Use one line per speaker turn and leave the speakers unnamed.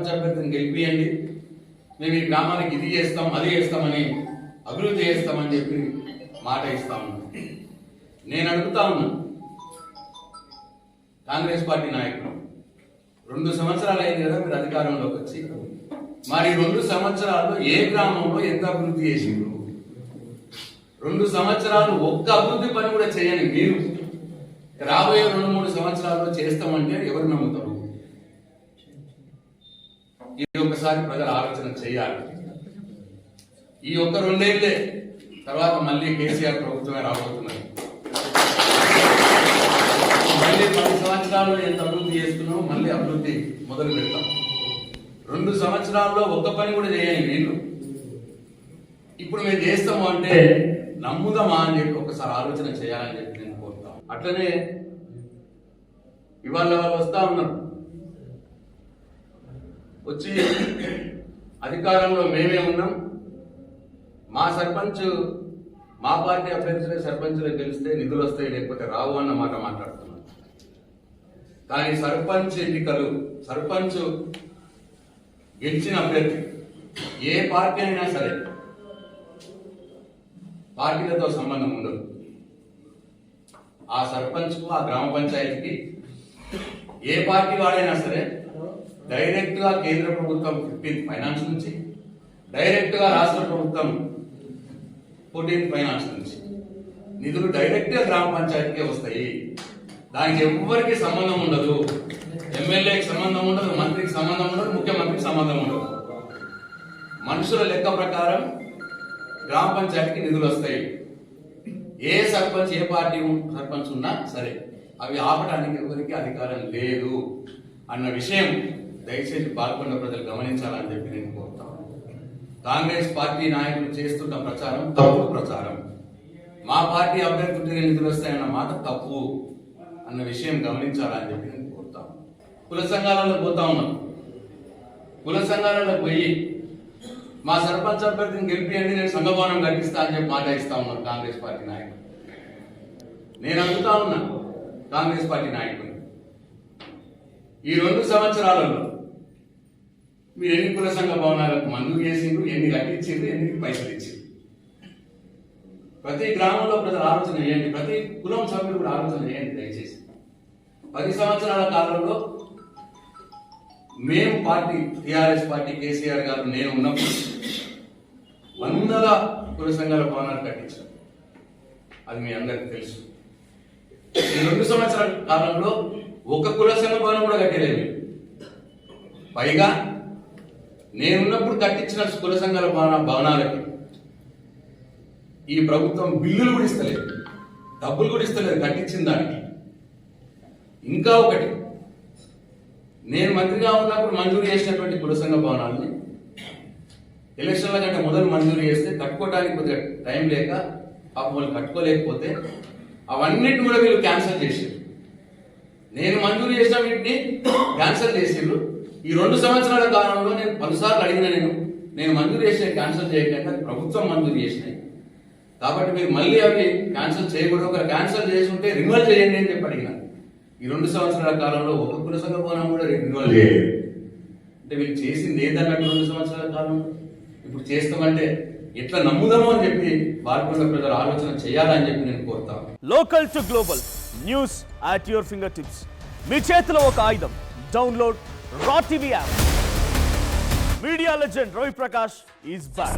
సర్పంచ్ అభ్యర్థిని గెలిపియండి, మేము ఈ గ్రామానికి ఇది చేస్తాం అది చేస్తామని అభివృద్ధి చేస్తామని చెప్పి మాట ఇస్తా ఉన్నాం. నేను అడుగుతా ఉన్నాను కాంగ్రెస్ పార్టీ నాయకులు, 2 సంవత్సరాలు అయింది కదా మీరు అధికారంలోకి వచ్చి, మరి 2 సంవత్సరాల్లో ఏ గ్రామంలో ఎంత అభివృద్ధి చేసిండ్రు? 2 సంవత్సరాలు ఒక్క అభివృద్ధి పని కూడా చేయని మీరు రాబోయే 2-3 సంవత్సరాల్లో చేస్తామంటే ఎవరు నమ్ముతారు? ఇది ఒకసారి ప్రజలు ఆలోచన చేయాలి. ఈ ఒక్క 2 ఏళ్లే, తర్వాత మళ్ళీ కేసీఆర్ ప్రభుత్వమే రాబోతున్నది. మళ్ళీ 10 సంవత్సరాల్లో ఎంత అభివృద్ధి చేస్తున్నామో మళ్ళీ అభివృద్ధి మొదలు పెడతాం. 2 సంవత్సరాల్లో ఒక్క పని కూడా చేయని వీళ్ళు ఇప్పుడు మేము చేస్తాము అంటే నమ్ముదామా అని చెప్పి ఒకసారి ఆలోచన చేయాలని చెప్పి నేను కోరుతాం. అట్లనే ఇవాళ వాళ్ళు వస్తా ఉన్నారు, వచ్చి అధికారంలో మేమే ఉన్నాం, మా సర్పంచ్ మా పార్టీ అభ్యర్థులే సర్పంచులే గెలిస్తే నిధులు వస్తాయి లేకపోతే రావు అన్న మాట మాట్లాడుతున్నాం. కానీ సర్పంచ్ ఎన్నికలు, సర్పంచ్ గెలిచిన అభ్యర్థి ఏ పార్టీ అయినా సరే పార్టీలతో సంబంధం ఉండదు. ఆ సర్పంచ్కు ఆ గ్రామ పంచాయతీకి ఏ పార్టీ వాడైనా సరే డైరెక్ట్ గా కేంద్ర ప్రభుత్వం 15th ఫైనాన్స్ నుంచి, డైరెక్ట్ గా రాష్ట్ర ప్రభుత్వం 14th ఫైనాన్స్ నుంచి నిధులు డైరెక్ట్ గా గ్రామ పంచాయతీకే వస్తాయి. దానికి ఎవ్వరికి సంబంధం ఉండదు, ఎమ్మెల్యేకి సంబంధం ఉండదు, మంత్రికి సంబంధం ఉండదు, ముఖ్యమంత్రికి సంబంధం ఉండదు. మనుషుల లెక్క ప్రకారం గ్రామ పంచాయతీకి నిధులు వస్తాయి. ఏ సర్పంచ్ ఏ పార్టీ సర్పంచ్ ఉన్నా సరే అవి ఆపడానికి ఎవరికి అధికారం లేదు అన్న విషయం దయచేసి పాల్గొన్న ప్రజలు గమనించాలని చెప్పి నేను కోరుతాను. కాంగ్రెస్ పార్టీ నాయకులు చేస్తున్న ప్రచారం తప్పు ప్రచారం. మా పార్టీ అభ్యర్థులకి నిధులు వస్తాయన్న మాట తప్పు అన్న విషయం గమనించాలని చెప్పి నేను కోరుతాను. కుల సంఘాలలో పోతా ఉన్నాం, కుల సంఘాలలో పోయి మా సర్పంచ్ అభ్యర్థిని గెలిపియండి, నేను సంఘభవనం కట్టిస్తా అని చెప్పి మాట ఇస్తా ఉన్నాను కాంగ్రెస్ పార్టీ నాయకులు. నేను అడుగుతా ఉన్నా కాంగ్రెస్ పార్టీ నాయకులు, ఈ 2 సంవత్సరాలలో మీరు ఎన్ని కుల సంఘ భవనాలకు మంజూరు చేసిండ్రు, ఎన్ని కట్టించిండ్రు, ఎన్ని పైసలు ఇచ్చిండ్రు? ప్రతి గ్రామంలో ప్రజలు ఆలోచన చేయండి, ప్రతి కులం సభ్యులు కూడా ఆలోచన చేయండి దయచేసి. 10 సంవత్సరాల కాలంలో మేము పార్టీ టీఆర్ఎస్ పార్టీ కేసీఆర్ గారు నేను ఉన్నప్పుడు 100 కుల సంఘాల భవనాలు కట్టించాం, అది మీ అందరికి తెలుసు. ఈ 2 సంవత్సరాల కాలంలో ఒక కుల సంఘ భవనం కూడా కట్టలేదు. పైగా నేనున్నప్పుడు కట్టించిన కుల సంఘాల భవనాలకి ఈ ప్రభుత్వం బిల్లులు కూడా ఇస్తలేదు, డబ్బులు కూడా ఇస్తలేదు కట్టించిన దానికి. ఇంకా ఒకటి, నేను మంత్రిగా ఉన్నప్పుడు మంజూరు చేసినటువంటి కుల సంఘ భవనాలని ఎలక్షన్ల కంటే మొదలు మంజూరు చేస్తే కట్టుకోవడానికి కొద్దిగా టైం లేక పాపం వాళ్ళు కట్టుకోలేకపోతే అవన్నిటిని కూడా వీళ్ళు క్యాన్సిల్ చేసారు. నేను మంజూరు చేసిన వీటిని క్యాన్సిల్ చేసిర్రు. ఈ 2 సంవత్సరాల కాలంలో నేను 10 సార్లు అడిగిన, నేను మంజూరు చేసిన క్యాన్సిల్ చేయకుండా ప్రభుత్వం మంజూరు చేసినాయి. కాబట్టి మీరు మళ్ళీ అవి క్యాన్సిల్ చేయకూడదు, ఒక క్యాన్సిల్ చేసి ఉంటే రిన్యువల్ చేయండి అని చెప్పి అడిగిన. ఈ 2 సంవత్సరాల కాలంలో ఒక కుల సంఘ భవనం కూడా రిన్యువల్ చేయలేదు. అంటే వీళ్ళు చేసింది ఏదన్నట్టు 2 సంవత్సరాల కాలం ఇప్పుడు చేస్తామంటే ఎట్లా నమ్ముదామో అని చెప్పి పాల్గొన్న ప్రజలు ఆలోచన చేయాలని చెప్పి నేను కోరుతాను.
Local to global news at your fingertips. మీ చేతిలో ఒక ఆయుధం. Download Raw TV app. Media legend Ravi Prakash is back.